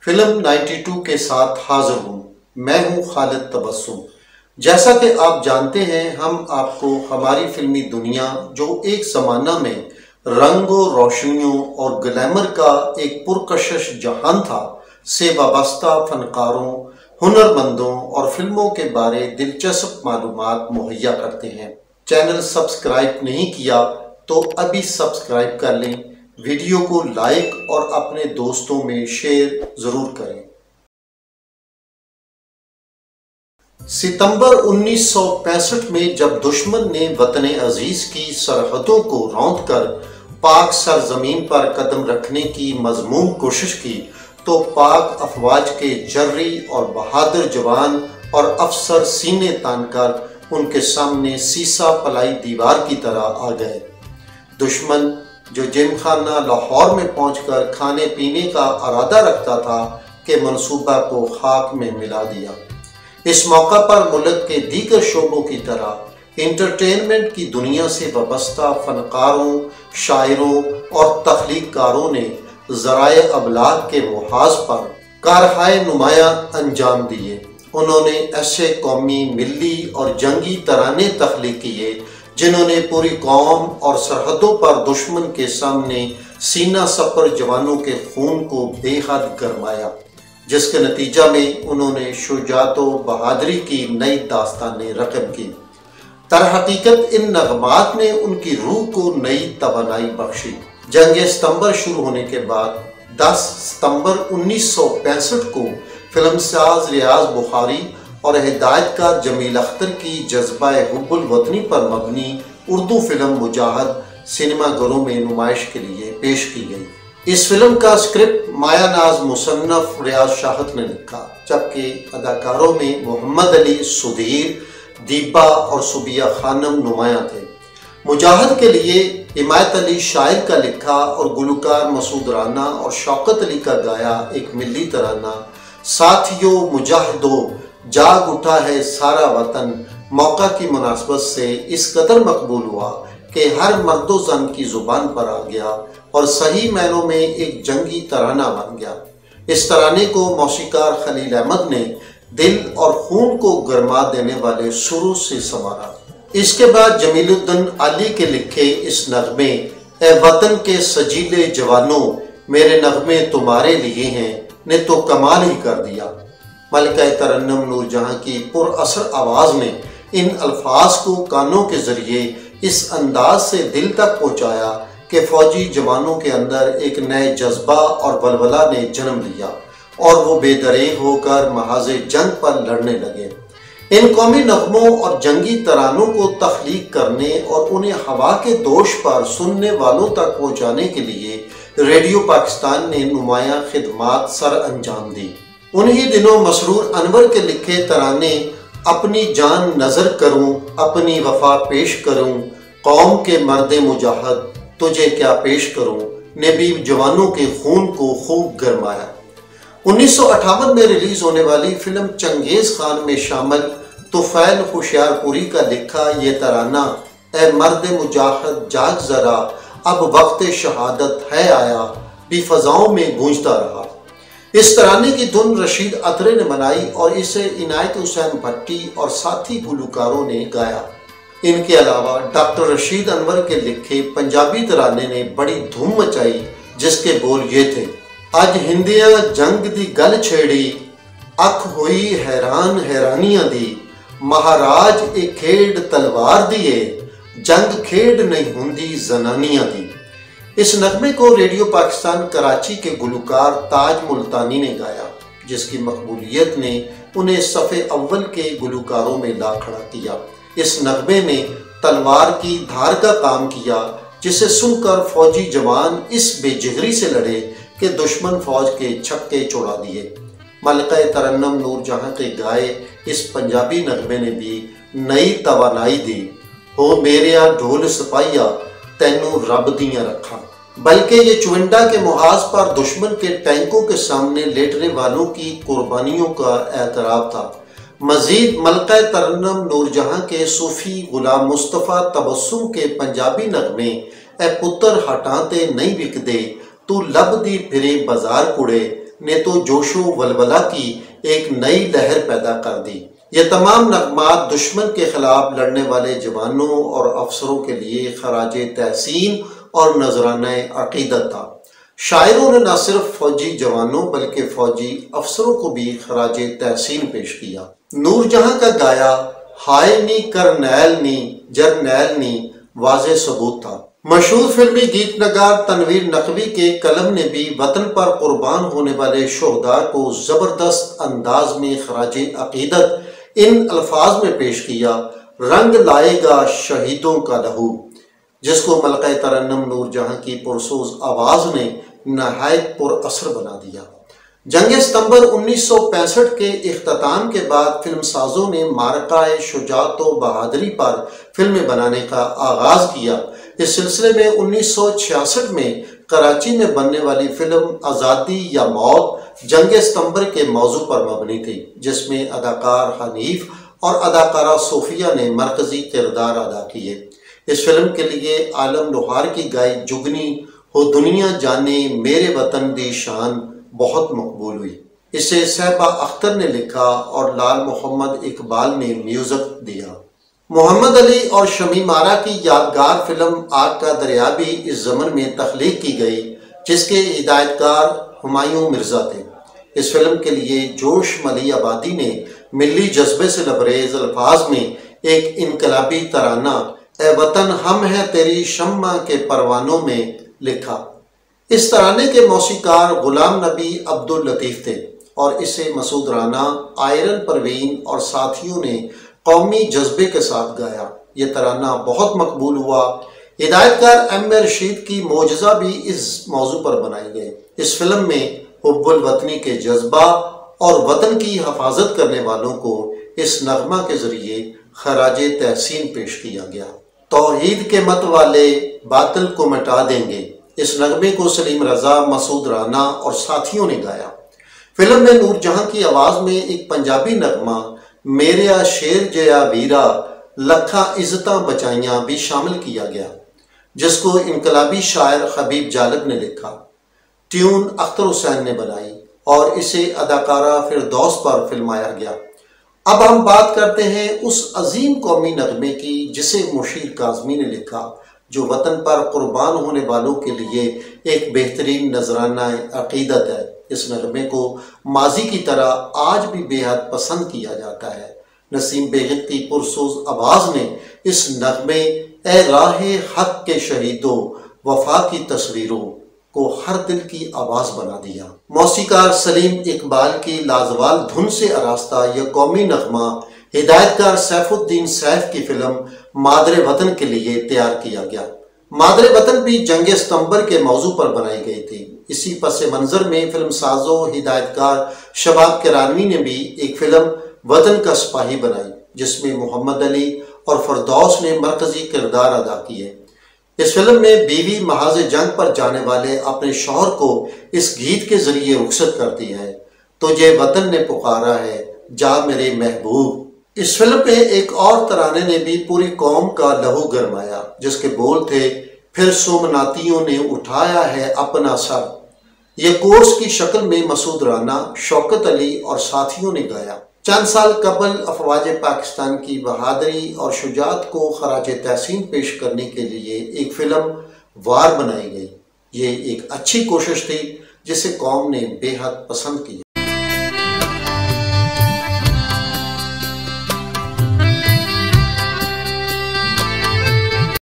Film 92 کے ساتھ حاضر ہوں۔ میں ہوں خالد تبسم۔ جیسا کہ آپ جانتے ہیں، ہم آپ کو ہماری فلمی دنیا جو ایک زمانہ میں رنگ و روشنیوں اور گلیمر کا ایک پرکشش جہان تھا سے وابستہ فنکاروں، ہنرمندوں اور فلموں کے بارے دلچسپ معلومات مہیا کرتے ہیں۔ چینل سبسکرائب نہیں کیا تو ابھی سبسکرائب کر لیں، ویڈیو کو لائک اور اپنے دوستوں میں شیئر ضرور کریں۔ ستمبر 1965 میں جب دشمن نے وطن عزیز کی سرحدوں کو روند کر پاک سرزمین پر قدم رکھنے کی مذموم کوشش کی تو پاک افواج کے جرری اور بہادر جوان اور افسر سینے تان کر ان کے سامنے سیسا پلائی دیوار کی طرح آ گئے۔ دشمن جو جم خانہ لاہور میں پہنچ کر کھانے پینے کا ارادہ رکھتا تھا کہ منصوبہ کو خاک میں ملا دیا۔ اس موقع پر ملک کے دیگر شعبوں کی طرح انٹرٹینمنٹ کی دنیا سے وابستہ فنکاروں، شاعروں اور تخلیق کاروں نے ذرائع ابلاغ کے محاذ پر کارہائے نمایاں انجام دیے۔ انہوں نے ایسے قومی، ملی اور جنگی ترانے تخلیق کیے جنہوں نے پوری قوم اور سرحدوں پر دشمن کے سامنے سینہ سپر جوانوں کے خون کو بے حد گرمایا، جس کے نتیجہ میں انہوں نے شجاعت و بہادری کی نئی داستانیں رقم کی۔ در حقیقت ان نغمات نے ان کی روح کو نئی توانائی بخشی۔ جنگ ستمبر شروع ہونے کے بعد 10 ستمبر 1965 کو فلم ساز ریاض بخاری اور ہدایت کار جمیل اختر کی جذبہ حب الوطنی پر مبنی اردو فلم مجاہد سینما گھروں میں نمائش کے لیے پیش کی گئی۔ اس فلم کا اسکرپٹ مایا ناز مصنف ریاض شاہد نے لکھا، جبکہ اداکاروں میں محمد علی سدھیر، دیپا اور صوبیہ خانم نمایاں تھے۔ مجاہد کے لیے حمایت علی شاعر کا لکھا اور گلوکار مسعود رانا اور شوکت علی کا گایا ایک ملی ترانہ ساتھیو مجاہدو جاگ اٹھا ہے سارا وطن موقع کی مناسبت سے اس قدر مقبول ہوا کہ ہر مرد و زن کی زبان پر آ گیا اور صحیح معنوں میں ایک جنگی ترانہ بن گیا۔ اس ترانے کو موسیقار خلیل احمد نے دل اور خون کو گرما دینے والے سروں سے سنوارا۔ اس کے بعد جمیل الدین علی کے لکھے اس نغمے اے وطن کے سجیلے جوانوں میرے نغمے تمہارے لیے ہیں نے تو کمال ہی کر دیا۔ ملکہ ترنم نور جہاں کی پر اثر آواز نے ان الفاظ کو کانوں کے ذریعے اس انداز سے دل تک پہنچایا کہ فوجی جوانوں کے اندر ایک نئے جذبہ اور ولولہ نے جنم لیا اور وہ بے دریغ ہو کر محاذ جنگ پر لڑنے لگے۔ ان قومی نغموں اور جنگی ترانوں کو تخلیق کرنے اور انہیں ہوا کے دوش پر سننے والوں تک پہنچانے کے لیے ریڈیو پاکستان نے نمایاں خدمات سر انجام دی۔ انہی دنوں مسرور انور کے لکھے ترانے اپنی جان نظر کروں، اپنی وفا پیش کروں، قوم کے مرد مجاہد تجھے کیا پیش کروں نے بھی جوانوں کے خون کو خوب گرمایا۔ 1958 میں ریلیز ہونے والی فلم چنگیز خان میں شامل طفیل ہوشیار پوری کا لکھا یہ ترانہ اے مرد مجاہد جاگ ذرا اب وقت شہادت ہے آیا بھی فضاؤں میں گونجتا رہا۔ اس ترانے کی دھن رشید اترے نے بنائی اور اسے عنایت حسین بھٹی اور ساتھی گلوکاروں نے گایا۔ ان کے علاوہ ڈاکٹر رشید انور کے لکھے پنجابی ترانے نے بڑی دھوم مچائی، جس کے بول یہ تھے: اج ہندیاں جنگ دی گل چھیڑی اکھ ہوئی حیران حیرانیاں دی مہاراج اے کھیڈ تلوار دیے جنگ کھیڈ نہیں ہوندی زنانیاں دی۔ اس نغمے کو ریڈیو پاکستان کراچی کے گلوکار تاج ملتانی نے گایا، جس کی مقبولیت نے انہیں صفِ اول کے گلوکاروں میں لا کھڑا کیا۔ اس نغمے نے تلوار کی دھار کا کام کیا، جسے سن کر فوجی جوان اس بے جگری سے لڑے کہ دشمن فوج کے چھکے چھوڑا دیے۔ ملکہ ترنم نور جہاں کے گائے اس پنجابی نغمے نے بھی نئی توانائی دی۔ ہو میریا ڈھول سپاہیا تینوں رب دیاں رکھاں، بلکہ یہ چونڈا کے محاذ پر دشمن کے ٹینکوں کے سامنے لیٹنے والوں کی قربانیوں کا اعتراف تھا۔ مزید ملکہ ترنم نور جہاں کے صوفی غلام مصطفیٰ تبسم کے پنجابی نغمے اے پتر ہٹاتے نہیں وکدے تو لب دی پھرے بازار کڑے نے تو جوش و ولولہ کی ایک نئی لہر پیدا کر دی۔ یہ تمام نغمات دشمن کے خلاف لڑنے والے جوانوں اور افسروں کے لیے خراج تحسین اور نذرانہ عقیدت تھا۔ شاعروں نے نہ صرف فوجی جوانوں بلکہ فوجی افسروں کو بھی خراج تحسین پیش کیا۔ نور جہاں کا گایا ہائے نی کرنیل نی جرنیل نی واضح ثبوت تھا۔ مشہور فلمی گیت نگار تنویر نقوی کے قلم نے بھی وطن پر قربان ہونے والے شہداء کو زبردست انداز میں خراج عقیدت ان الفاظ میں پیش کیا: رنگ لائے گا شہیدوں کا لہو، جس کو ملکہ ترنم نور جہاں کی پرسوز آواز نے نہایت پر اثر بنا دیا۔ جنگ ستمبر 1965 کے اختتام کے بعد فلم سازوں نے معرکہ شجاعت و بہادری پر فلمیں بنانے کا آغاز کیا۔ اس سلسلے میں 1966 میں کراچی میں بننے والی فلم آزادی یا موت جنگ ستمبر کے موضوع پر مبنی تھی، جس میں اداکار حنیف اور اداکارہ صوفیہ نے مرکزی کردار ادا کیے۔ اس فلم کے لیے عالم لوہار کی گائی جگنی ہو دنیا جانے میرے وطن دی شان بہت مقبول ہوئی۔ اسے صحبہ اختر نے لکھا اور لال محمد اقبال نے میوزک دیا۔ محمد علی اور شمیم آرا کی یادگار فلم آگ کا دریا بھی اس ضمن میں تخلیق کی گئی، جس کے ہدایت کار ہمایوں مرزا تھے۔ اس فلم کے لیے جوش ملی آبادی نے ملی جذبے سے لبریز الفاظ میں ایک انقلابی ترانہ اے وطن ہم ہیں تیری شمع کے پروانوں میں لکھا۔ اس ترانے کے موسیقار غلام نبی عبداللطیف تھے اور اسے مسعود رانا، آئرن پروین اور ساتھیوں نے قومی جذبے کے ساتھ گایا۔ یہ ترانہ بہت مقبول ہوا۔ ہدایت کار ایم اے رشید کی معجزہ بھی اس موضوع پر بنائی گئی۔ اس فلم میں حب الوطنی کے جذبہ اور وطن کی حفاظت کرنے والوں کو اس نغمہ کے ذریعے خراج تحسین پیش کیا گیا۔ توحید کے مت والے باطل کو مٹا دیں گے، اس نغمے کو سلیم رضا، مسعود رانا اور ساتھیوں نے گایا۔ فلم میں نور جہاں کی آواز میں ایک پنجابی نغمہ میریا شیر جیا ویرا لکھاں عزتاں بچائیاں بھی شامل کیا گیا، جس کو انقلابی شاعر حبیب جالب نے لکھا۔ ٹیون اختر حسین نے بنائی اور اسے اداکارہ فردوس پر فلمایا گیا۔ اب ہم بات کرتے ہیں اس عظیم قومی نغمے کی جسے مشیر کاظمی نے لکھا، جو وطن پر قربان ہونے والوں کے لیے ایک بہترین نذرانہ عقیدت ہے۔ اس نغمے کو ماضی کی طرح آج بھی بے حد پسند کیا جاتا ہے۔ نسیم بیگم کی پرسوز آواز نے اس نغمے اے راہ حق کے شہیدوں وفا کی تصویروں کو ہر دل کی آواز بنا دیا۔ موسیقار سلیم اقبال کی لازوال دھن سے آراستہ یہ قومی نغمہ ہدایت کار سیف الدین سیف کی فلم مادر وطن کے لیے تیار کیا گیا۔ مادر وطن بھی جنگ ستمبر کے موضوع پر بنائی گئی تھی۔ اسی پس منظر میں فلم سازوں ہدایت کار شباب کرانوی نے بھی ایک فلم وطن کا سپاہی بنائی، جس میں محمد علی اور فردوس نے مرکزی کردار ادا کیے۔ اس فلم میں بیوی محاذ جنگ پر جانے والے اپنے شوہر کو اس گیت کے ذریعے رخصت کرتی ہے: تجھے وطن نے پکارا ہے جا میرے محبوب۔ اس فلم میں ایک اور ترانے نے بھی پوری قوم کا لہو گرمایا، جس کے بول تھے: پھر سومناتیوں نے اٹھایا ہے اپنا سر۔ یہ کورس کی شکل میں مسعود رانا، شوکت علی اور ساتھیوں نے گایا۔ چند سال قبل افواج پاکستان کی بہادری اور شجاعت کو خراج تحسین پیش کرنے کے لیے ایک فلم وار بنائی گئی۔ یہ ایک اچھی کوشش تھی جسے قوم نے بے حد پسند کیا۔